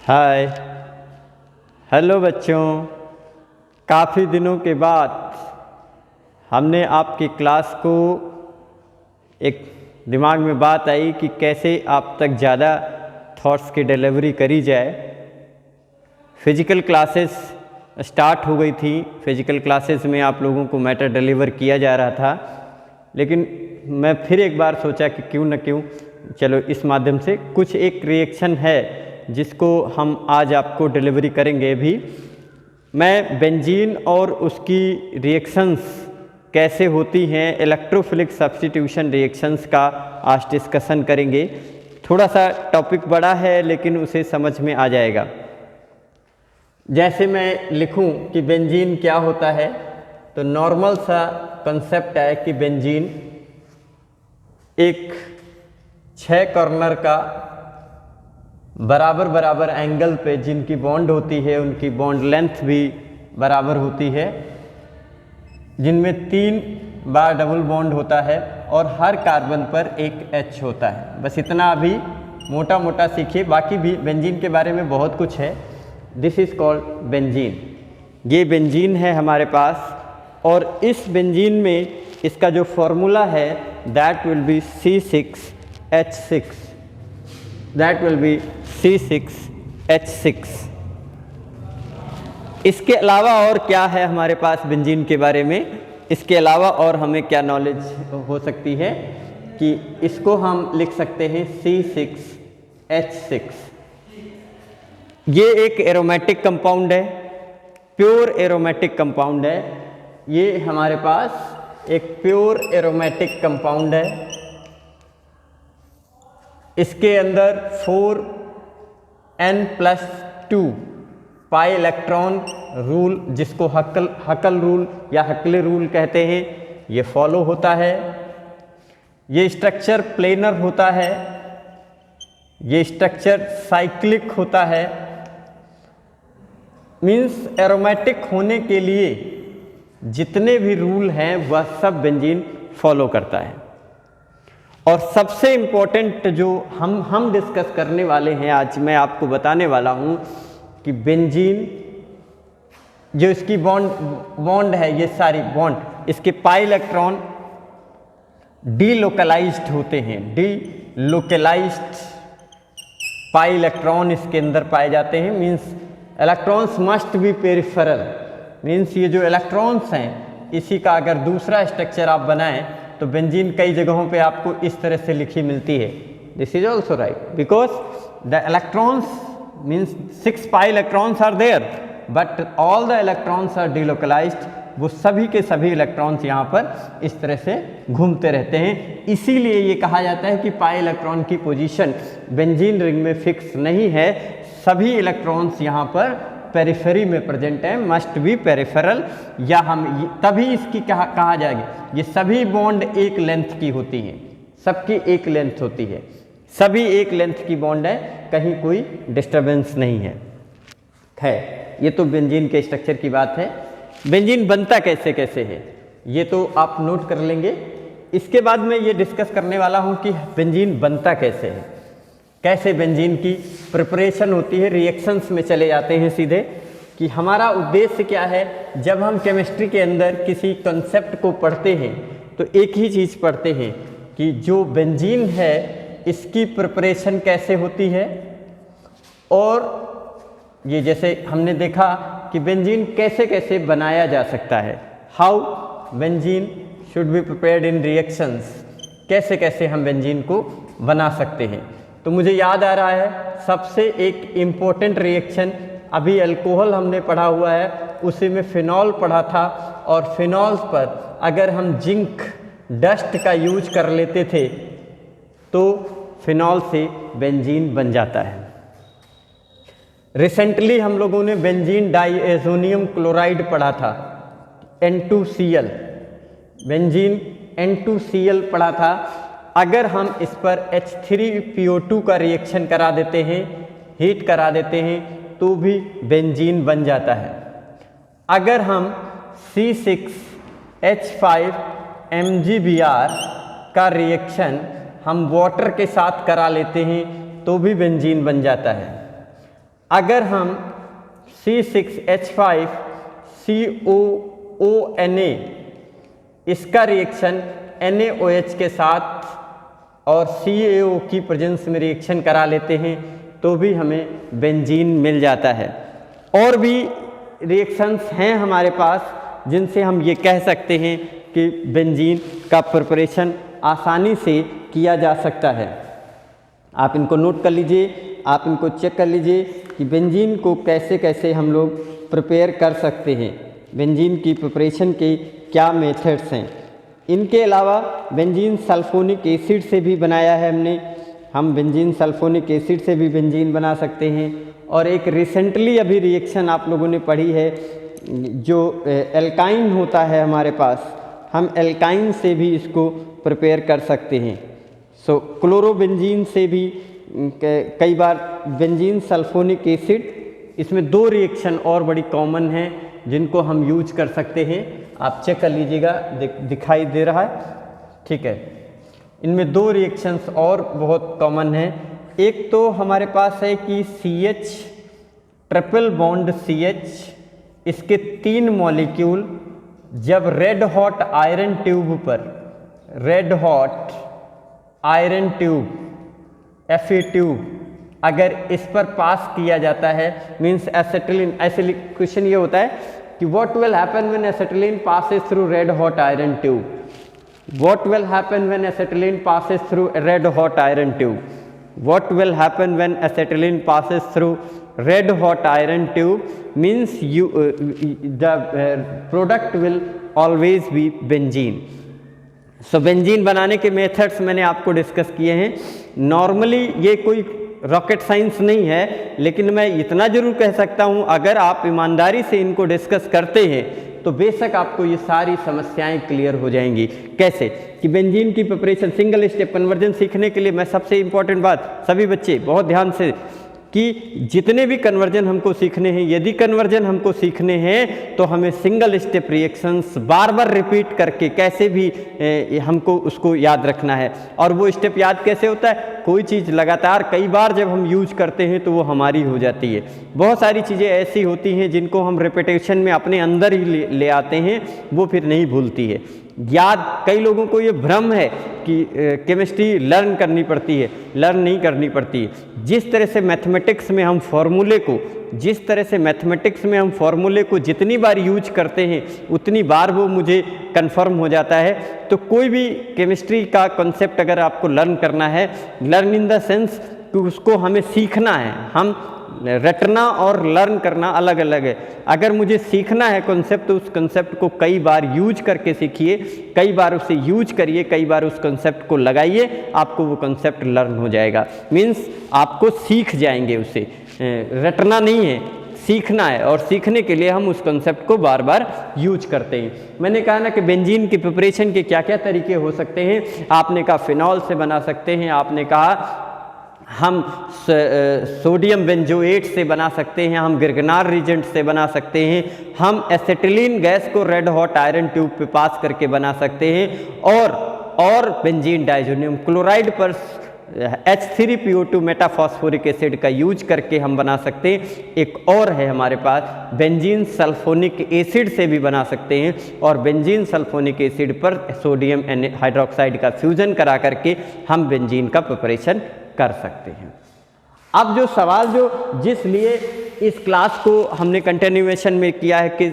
Hi hello बच्चों, काफ़ी दिनों के बाद हमने आपकी क्लास को एक दिमाग में बात आई कि कैसे आप तक ज़्यादा थॉट्स की डिलीवरी करी जाए। फिज़िकल क्लासेस स्टार्ट हो गई थी। फिज़िकल क्लासेस में आप लोगों को मैटर डिलीवर किया जा रहा था, लेकिन मैं फिर एक बार सोचा कि क्यों न क्यों चलो इस माध्यम से कुछ एक रिएक्शन है जिसको हम आज आपको डिलीवरी करेंगे। भी मैं बेंजीन और उसकी रिएक्शंस कैसे होती हैं, इलेक्ट्रोफिलिक सब्स्टिट्यूशन रिएक्शंस का आज डिस्कशन करेंगे। थोड़ा सा टॉपिक बड़ा है लेकिन उसे समझ में आ जाएगा। जैसे मैं लिखूं कि बेंजीन क्या होता है, तो नॉर्मल सा कंसेप्ट है कि बेंजीन एक 6 कॉर्नर का बराबर बराबर एंगल पे जिनकी बॉन्ड होती है उनकी बॉन्ड लेंथ भी बराबर होती है, जिनमें 3 बार डबल बॉन्ड होता है और हर कार्बन पर एक H होता है। बस इतना अभी मोटा मोटा सीखिए, बाकी भी बेंजीन के बारे में बहुत कुछ है। This is called benzene. ये बेंजीन है हमारे पास, और इस बेंजीन में इसका जो फॉर्मूला है that will be C6H6, that will be C6H6। इसके अलावा और क्या है हमारे पास बेंजीन के बारे में, इसके अलावा और हमें क्या नॉलेज हो सकती है कि इसको हम लिख सकते हैं C6H6। ये एक एरोमेटिक कंपाउंड है, प्योर एरोमेटिक कंपाउंड है। ये हमारे पास एक प्योर एरोमेटिक कंपाउंड है। इसके अंदर 4n+2 पाई इलेक्ट्रॉन रूल, जिसको हकल रूल या हकले रूल कहते हैं, ये फॉलो होता है। ये स्ट्रक्चर प्लेनर होता है, ये स्ट्रक्चर साइक्लिक होता है। मीन्स एरोमेटिक होने के लिए जितने भी रूल हैं वह सब बेंजीन फॉलो करता है। और सबसे इम्पोर्टेंट जो हम डिस्कस करने वाले हैं आज, मैं आपको बताने वाला हूं कि बेंजीन जो इसकी बॉन्ड है, ये सारी बॉन्ड इसके पाई इलेक्ट्रॉन डीलोकलाइज्ड होते हैं। डीलोकलाइज्ड पाई इलेक्ट्रॉन इसके अंदर पाए जाते हैं। Means electrons must be peripheral. Means ये जो इलेक्ट्रॉन्स हैं, इसी का अगर दूसरा स्ट्रक्चर आप बनाएं तो बेंजीन कई जगहों पे आपको इस तरह से लिखी मिलती है। This is also right because the electrons means 6 pi electrons are there but all the electrons are delocalized. वो सभी के सभी इलेक्ट्रॉन्स यहाँ पर इस तरह से घूमते रहते हैं। इसीलिए ये कहा जाता है कि पाई इलेक्ट्रॉन की पोजीशन बेंजीन रिंग में फिक्स नहीं है। सभी इलेक्ट्रॉन्स यहाँ पर पेरिफेरी में प्रेजेंट है, मस्ट बी पेरिफेरल, या हम तभी इसकी कहा जाएगी। ये सभी बॉन्ड एक लेंथ की होती हैं, सबकी एक लेंथ होती है, सभी एक लेंथ की बॉन्ड है, कहीं कोई डिस्टरबेंस नहीं है। ये तो बेंजीन के स्ट्रक्चर की बात है। बेंजीन बनता कैसे कैसे है ये तो आप नोट कर लेंगे। इसके बाद मैं ये डिस्कस करने वाला हूँ कि बेंजीन बनता कैसे है, कैसे बेंजीन की प्रिपरेशन होती है। रिएक्शंस में चले जाते हैं सीधे कि हमारा उद्देश्य क्या है। जब हम केमिस्ट्री के अंदर किसी कंसेप्ट को पढ़ते हैं तो एक ही चीज़ पढ़ते हैं कि जो बेंजीन है इसकी प्रिपरेशन कैसे होती है, और ये जैसे हमने देखा कि बेंजीन कैसे कैसे बनाया जा सकता है, how benzene should be prepared in reactions, कैसे कैसे हम बेंजीन को बना सकते हैं। तो मुझे याद आ रहा है सबसे एक इम्पोर्टेंट रिएक्शन, अभी अल्कोहल हमने पढ़ा हुआ है, उसी में फिनॉल पढ़ा था, और फिनॉल्स पर अगर हम जिंक डस्ट का यूज कर लेते थे तो फिनॉल से बेंजीन बन जाता है। रिसेंटली हम लोगों ने बेंजीन डाइएजोनियम क्लोराइड पढ़ा था, N2Cl, बेंजीन N2Cl पढ़ा था। अगर हम इस पर H3PO2 का रिएक्शन करा देते हैं, हीट करा देते हैं, तो भी बेंजीन बन जाता है। अगर हम C6H5MgBr का रिएक्शन हम वाटर के साथ करा लेते हैं तो भी बेंजीन बन जाता है। अगर हम C6H5COONA इसका रिएक्शन NaOH के साथ और CaO की प्रेजेंस में रिएक्शन करा लेते हैं तो भी हमें बेंजीन मिल जाता है। और भी रिएक्शंस हैं हमारे पास जिनसे हम ये कह सकते हैं कि बेंजीन का प्रिपरेशन आसानी से किया जा सकता है। आप इनको नोट कर लीजिए, आप इनको चेक कर लीजिए कि बेंजीन को कैसे कैसे हम लोग प्रिपेयर कर सकते हैं, बेंजीन की प्रिपरेशन के क्या मेथड्स हैं। इनके अलावा बेंजीन सल्फोनिक एसिड से भी बनाया है हमने, हम बेंजीन सल्फोनिक एसिड से भी बेंजीन बना सकते हैं। और एक रिसेंटली अभी रिएक्शन आप लोगों ने पढ़ी है जो एल्काइन होता है हमारे पास, हम एल्काइन से भी इसको प्रिपेयर कर सकते हैं। सो क्लोरोबेंजीन से भी कई बार बेंजीन सल्फोनिक एसिड, इसमें दो रिएक्शन और बड़ी कॉमन हैं जिनको हम यूज कर सकते हैं, आप चेक कर लीजिएगा, दिखाई दे रहा है, ठीक है। इनमें दो रिएक्शंस और बहुत कॉमन हैं। एक तो हमारे पास है कि CH ट्रिपल बॉन्ड CH, इसके 3 मॉलिक्यूल जब रेड हॉट आयरन ट्यूब पर, red hot iron tube Fe tube अगर इस पर पास किया जाता है, मीन्स एसिटिलीन, ऐसे क्वेश्चन ये होता है कि what will happen when acetylene passes through red hot iron tube, what will happen when acetylene passes through red hot iron tube, what will happen when acetylene passes through red hot iron tube, means you the product will always be benzene। So benzene बनाने के methods मैंने आपको discuss किए हैं। Normally ये कोई rocket science नहीं है, लेकिन मैं इतना जरूर कह सकता हूँ अगर आप ईमानदारी से इनको डिस्कस करते हैं तो बेशक आपको ये सारी समस्याएं क्लियर हो जाएंगी। कैसे कि बेंजीन की प्रिपरेशन, सिंगल स्टेप कन्वर्जन सीखने के लिए मैं सबसे इंपॉर्टेंट बात, सभी बच्चे बहुत ध्यान से, कि जितने भी कन्वर्जन हमको सीखने हैं, यदि कन्वर्जन हमको सीखने हैं तो हमें सिंगल स्टेप रिएक्शंस बार बार रिपीट करके कैसे भी हमको उसको याद रखना है। और वो स्टेप याद कैसे होता है, कोई चीज़ लगातार कई बार जब हम यूज करते हैं तो वो हमारी हो जाती है। बहुत सारी चीज़ें ऐसी होती हैं जिनको हम रिपीटेशन में अपने अंदर ही ले आते हैं, वो फिर नहीं भूलती है। याद, कई लोगों को ये भ्रम है कि केमिस्ट्री लर्न करनी पड़ती है, लर्न नहीं करनी पड़ती है। जिस तरह से मैथमेटिक्स में हम फॉर्मूले को, जिस तरह से मैथमेटिक्स में हम फॉर्मूले को जितनी बार यूज करते हैं उतनी बार वो मुझे कंफर्म हो जाता है। तो कोई भी केमिस्ट्री का कॉन्सेप्ट अगर आपको लर्न करना है, लर्न इन द सेंस कि उसको हमें सीखना है, हम रटना और लर्न करना अलग अलग है। अगर मुझे सीखना है कॉन्सेप्ट तो उस कॉन्सेप्ट को कई बार यूज करके सीखिए, कई बार उसे यूज करिए, कई बार उस कॉन्सेप्ट को लगाइए, आपको वो कॉन्सेप्ट लर्न हो जाएगा। मीन्स आपको सीख जाएंगे उसे, रटना नहीं है, सीखना है। और सीखने के लिए हम उस कॉन्सेप्ट को बार बार यूज करते हैं। मैंने कहा ना कि बेंजीन की प्रिपरेशन के क्या क्या तरीके हो सकते हैं। आपने कहा फिनॉल से बना सकते हैं, आपने कहा हम सोडियम बेंजोएट से बना सकते हैं, हम गिरगनार रिजेंट से बना सकते हैं, हम एसिटिलीन गैस को रेड हॉट आयरन ट्यूब पे पास करके बना सकते हैं, और बेंजीन डाइजोनियम क्लोराइड पर H3PO2 मेटाफॉस्फोरिक एसिड का यूज करके हम बना सकते हैं। एक और है हमारे पास बेंजीन सल्फोनिक एसिड से भी बना सकते हैं, और बेंजीन सल्फोनिक एसिड पर सोडियम हाइड्रोक्साइड का फ्यूजन करा करके हम बेंजीन का प्रिपरेशन कर सकते हैं। अब जो सवाल जिस लिए इस क्लास को हमने कंटिन्यूएशन में किया है कि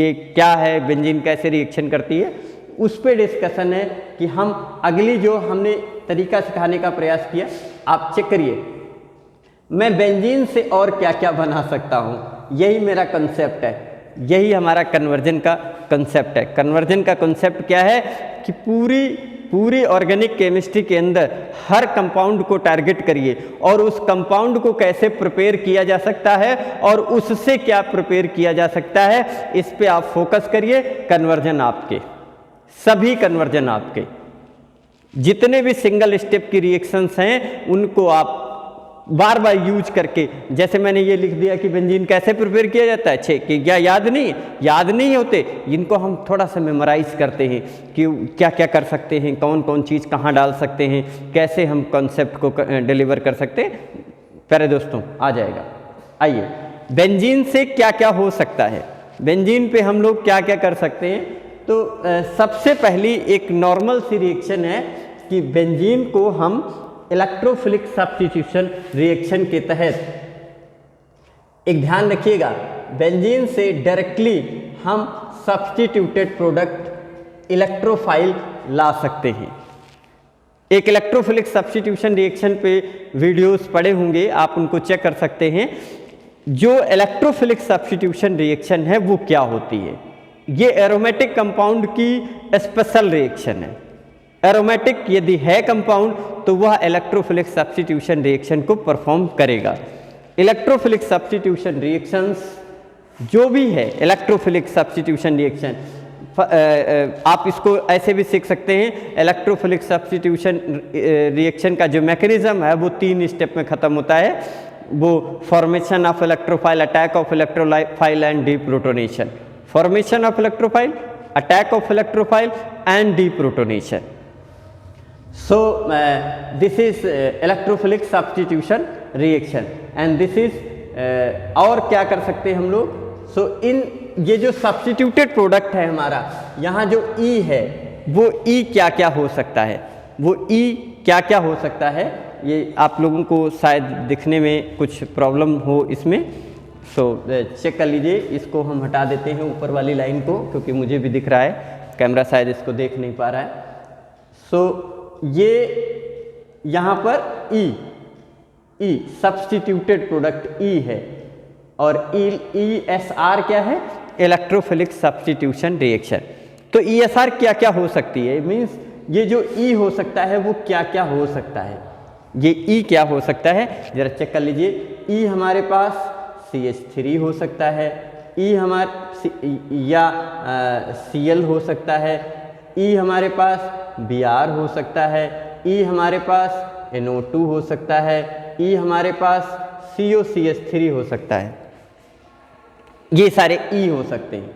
ये क्या है, बेंजीन कैसे रिएक्शन करती है, उस पे डिस्कशन है कि हम अगली जो हमने तरीका सिखाने का प्रयास किया, आप चेक करिए, मैं बेंजीन से और क्या क्या बना सकता हूँ। यही मेरा कंसेप्ट है, यही हमारा कन्वर्जन का कंसेप्ट है। कन्वर्जन का कंसेप्ट क्या है कि पूरी ऑर्गेनिक केमिस्ट्री के अंदर हर कंपाउंड को टारगेट करिए और उस कंपाउंड को कैसे प्रिपेयर किया जा सकता है और उससे क्या प्रिपेयर किया जा सकता है, इस पे आप फोकस करिए। कन्वर्जन आपके, सभी कन्वर्जन आपके, जितने भी सिंगल स्टेप की रिएक्शंस हैं उनको आप बार बार यूज करके, जैसे मैंने ये लिख दिया कि बेंजीन कैसे प्रिपेयर किया जाता है, छः कि क्या याद नहीं होते, इनको हम थोड़ा सा मेमोराइज करते हैं कि क्या क्या कर सकते हैं, कौन कौन चीज़ कहाँ डाल सकते हैं, कैसे हम कॉन्सेप्ट को डिलीवर कर सकते हैं। प्यारे दोस्तों, आ जाएगा। आइए बेंजीन से क्या क्या हो सकता है, बेंजीन पे हम लोग क्या क्या कर सकते हैं। तो सबसे पहली एक नॉर्मल सी रिएक्शन है कि बेंजीन को हम इलेक्ट्रोफिलिक सब्स्टिट्यूशन रिएक्शन के तहत, एक ध्यान रखिएगा, बेंजीन से डायरेक्टली हम सब्स्टिट्यूटेड प्रोडक्ट इलेक्ट्रोफाइल ला सकते हैं। एक इलेक्ट्रोफिलिक सब्स्टिट्यूशन रिएक्शन पे वीडियोस पड़े होंगे, आप उनको चेक कर सकते हैं। जो इलेक्ट्रोफिलिक सब्स्टिट्यूशन रिएक्शन है वो क्या होती है, ये एरोमेटिक कंपाउंड की स्पेशल रिएक्शन है। एरोमेटिक यदि है कंपाउंड तो वह इलेक्ट्रोफिलिक सब्स्टिट्यूशन रिएक्शन को परफॉर्म करेगा। इलेक्ट्रोफिलिक सब्स्टिट्यूशन रिएक्शंस जो भी है, इलेक्ट्रोफिलिक सब्स्टिट्यूशन रिएक्शन, आप इसको ऐसे भी सीख सकते हैं। इलेक्ट्रोफिलिक सब्स्टिट्यूशन रिएक्शन का जो मैकेनिज्म है वो 3 स्टेप में ख़त्म होता है, वो formation of electrophile, attack of electrophile and deprotonation. Formation of electrophile, attack of electrophile and deprotonation. So this is electrophilic substitution reaction and this is और क्या कर सकते हैं हम लोग। सो इन ये जो सब्स्टिट्यूटेड प्रोडक्ट है हमारा, यहाँ जो ई है वो ई क्या क्या हो सकता है, वो ई क्या क्या हो सकता है, ये आप लोगों को शायद दिखने में कुछ प्रॉब्लम हो इसमें। सो चेक कर लीजिए, इसको हम हटा देते हैं ऊपर वाली लाइन को, क्योंकि मुझे भी दिख रहा है, कैमरा शायद इसको देख नहीं पा रहा है। सो ये यहाँ पर ई सब्स्टिट्यूटेड प्रोडक्ट ई है और ई एस आर क्या है, इलेक्ट्रोफिलिक सब्स्टिट्यूशन रिएक्शन। तो ई एस आर क्या क्या हो सकती है, मीन्स ये जो ई हो सकता है वो क्या क्या हो सकता है, ये ई क्या हो सकता है जरा चेक कर लीजिए। ई हमारे पास CH3 हो सकता है, ई हमारे या Cl हो सकता है, ई हमारे पास Br हो सकता है, ई हमारे पास NO2 हो सकता है, ई हमारे पास COCH3 हो सकता है। ये सारे ई हो सकते हैं,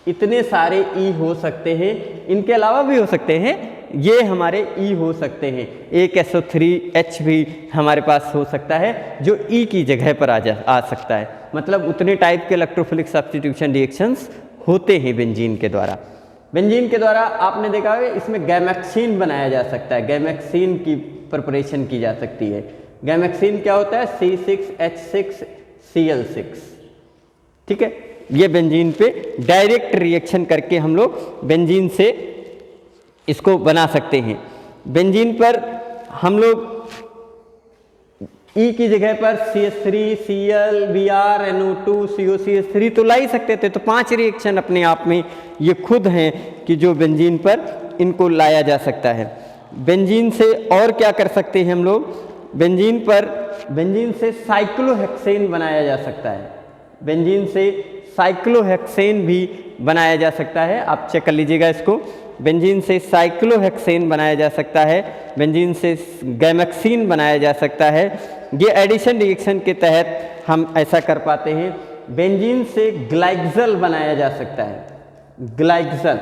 इतने सारे ई हो सकते हैं, इनके अलावा भी हो सकते हैं, ये हमारे ई हो सकते हैं। एक SO3H भी हमारे पास हो सकता है जो ई की जगह पर आ सकता है। मतलब उतने टाइप के इलेक्ट्रोफिलिक सब्स्टिट्यूशन रिएक्शंस होते हैं बेंजीन के द्वारा। बेंजीन के द्वारा आपने देखा होगा इसमें गैमेक्सीन बनाया जा सकता है, गैमेक्सीन की प्रिपरेशन की जा सकती है। गैमेक्सीन क्या होता है, C6H6Cl6, ठीक है। ये बेंजीन पे डायरेक्ट रिएक्शन करके हम लोग बेंजीन से इसको बना सकते हैं। बेंजीन पर हम लोग ई की जगह पर CH3, Cl, Br, NO2, COCH3 तो ला ही सकते थे। तो 5 रिएक्शन अपने आप में ये खुद हैं कि जो बेंजीन पर इनको लाया जा सकता है। बेंजीन से और क्या कर सकते हैं हम लोग, बेंजीन से साइक्लोहेक्सेन बनाया जा सकता है। बेंजीन से साइक्लोहेक्सेन भी बनाया जा सकता है, आप चेक कर लीजिएगा इसको। बेंजीन से साइक्लोहेक्सेन बनाया जा सकता है, बेंजीन से गैमेक्सीन बनाया जा सकता है। ये एडिशन रिएक्शन के तहत हम ऐसा कर पाते हैं। बेंजीन से ग्लाइक्सल बनाया जा सकता है, ग्लाइक्सल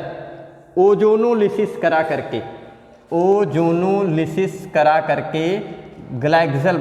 ओजोनोलिसिस करा करके ग्लाइक्सल